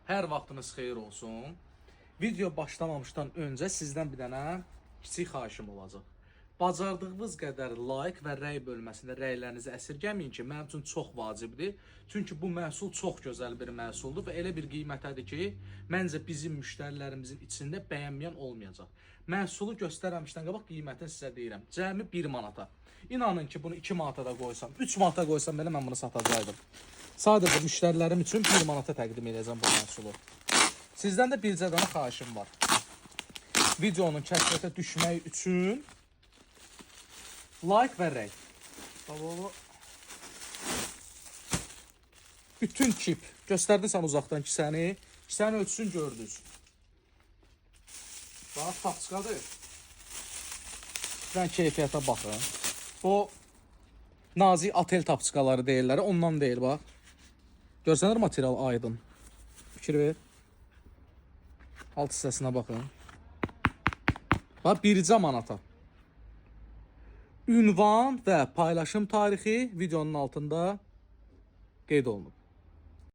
Hər vaxtınız xeyir olsun. Video başlamamışdan öncə sizdən bir dənə kiçik xahişim olacaq. Bacardığınız qədər like və rəy bölməsində rəylərinizi əsirgəməyin ki, mənim üçün çox vacibdir. Çünki bu məhsul çox gözəl bir məhsuldur və elə bir qiymətədir ki, məncə bizim müştərilərimizin içində bəyənməyən olmayacaq. Məhsulu göstərməmişdən qabaq qiymətini sizə deyirəm. Cəmi 1 manata. İnanın ki, bunu 2 manata da qoysam, 3 manata qoysam belə mən bunu satacaqdım. Sadəcə müştərilərim üçün 1 manata təqdim edəcəm bu məhsulu. Sizdən də bircə dənə xahişim var. Videonun kəşfiyyata düşmək üçün like və rəy. Bütün kip. Göstərdin sən uzaqdan kisəni ölçsün gördünüz. Bax, tapçıqadır. Sizdən keyfiyyətə baxın. O nazik atel tapçıqaları deyirlər. Ondan deyil, bax. Görsənir material aydın. Fikir ver. Alt hissəsinə baxın. Bax, bircə manata. Ünvan və paylaşım tarixi videonun altında qeyd olunub.